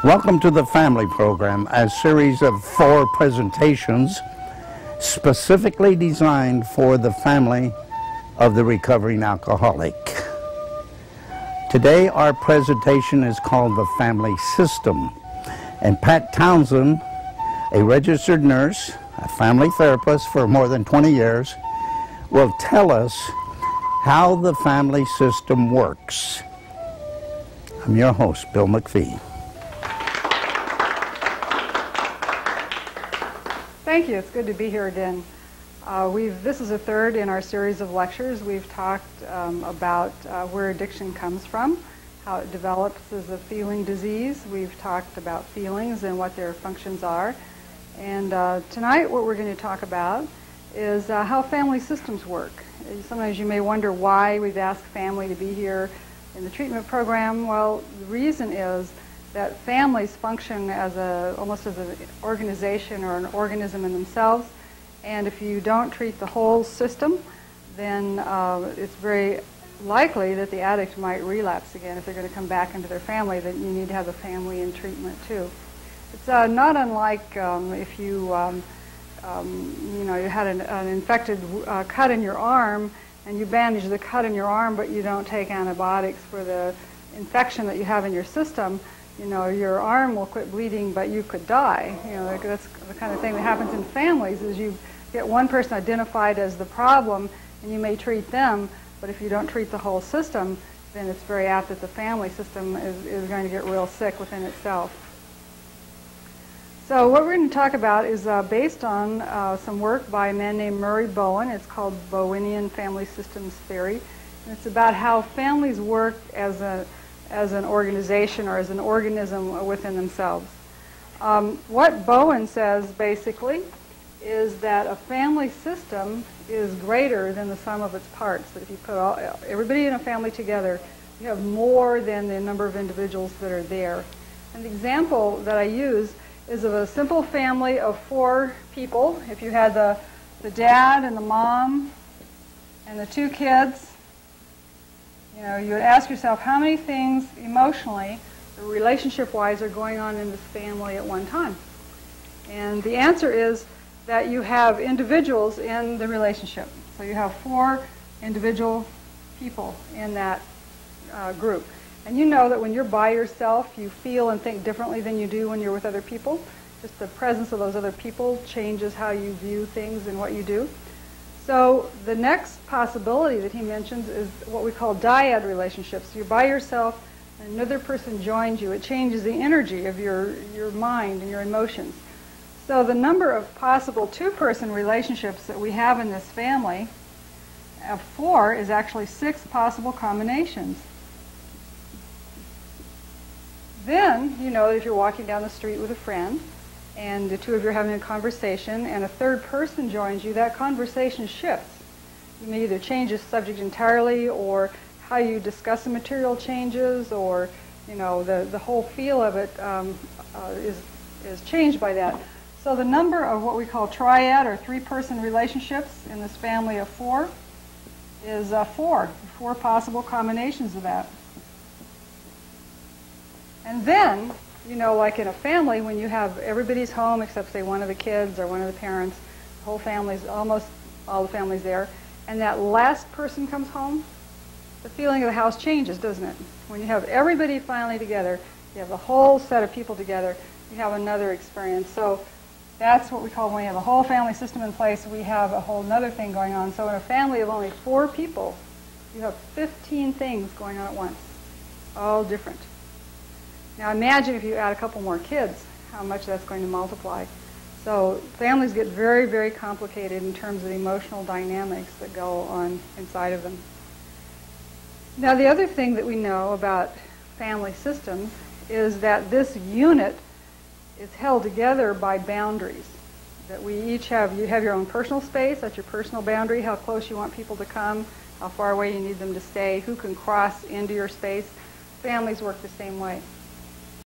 Welcome to the Family Program, a series of 4 presentations specifically designed for the family of the recovering alcoholic. Today our presentation is called The Family System, and Pat Townsend, a registered nurse, a family therapist for more than 20 years, will tell us how the family system works. I'm your host, Bill McPhee. Thank you. It's good to be here again. This is the third in our series of lectures. We've talked about where addiction comes from, how it develops as a feeling disease. We've talked about feelings and what their functions are. And tonight what we're going to talk about is how family systems work. Sometimes you may wonder why we've asked family to be here in the treatment program. Well, the reason is that families function as almost as an organization or an organism in themselves. And if you don't treat the whole system, then it's very likely that the addict might relapse again. If they're going to come back into their family, then you need to have the family in treatment too. It's not unlike if you had an infected cut in your arm and you bandage the cut in your arm, but you don't take antibiotics for the infection that you have in your system. Your arm will quit bleeding, but you could die. That's the kind of thing that happens in families, is you get one person identified as the problem, and you may treat them, but if you don't treat the whole system, then it's very apt that the family system is going to get real sick within itself. So what we're going to talk about is based on some work by a man named Murray Bowen. It's called Bowenian Family Systems Theory. And it's about how families work as an organization or as an organism within themselves. What Bowen says basically is that a family system is greater than the sum of its parts. That if you put everybody in a family together, you have more than the number of individuals that are there. And the example that I use is of a simple family of 4 people. If you had the dad and the mom and the 2 kids, you would ask yourself how many things emotionally or relationship-wise are going on in this family at one time. And the answer is that you have individuals in the relationship. So you have 4 individual people in that group. And you know that when you're by yourself, you feel and think differently than you do when you're with other people. Just the presence of those other people changes how you view things and what you do. So the next possibility that he mentions is what we call dyad relationships. You're by yourself, and another person joins you. It changes the energy of your mind and your emotions. So the number of possible 2-person relationships that we have in this family of 4 is actually 6 possible combinations. Then, if you're walking down the street with a friend, and the 2 of you are having a conversation, and a 3rd person joins you, that conversation shifts. You may either change the subject entirely, or how you discuss the material changes, or the whole feel of it is changed by that. So the number of what we call triad or 3-person relationships in this family of 4 is 4 possible combinations of that. And then, like in a family, when you have everybody's home except, say, one of the kids or one of the parents, the whole family's, almost all the family's there, and that last person comes home, the feeling of the house changes, doesn't it? When you have everybody finally together, you have the whole set of people together, you have another experience. So that's what we call, when we have a whole family system in place, we have a whole other thing going on. So in a family of only 4 people, you have 15 things going on at once, all different. Now imagine if you add a couple more kids, how much that's going to multiply. So families get very, very complicated in terms of the emotional dynamics that go on inside of them. Now the other thing that we know about family systems is that this unit is held together by boundaries. That we each have, you have your own personal space, that's your personal boundary, how close you want people to come, how far away you need them to stay, who can cross into your space. Families work the same way.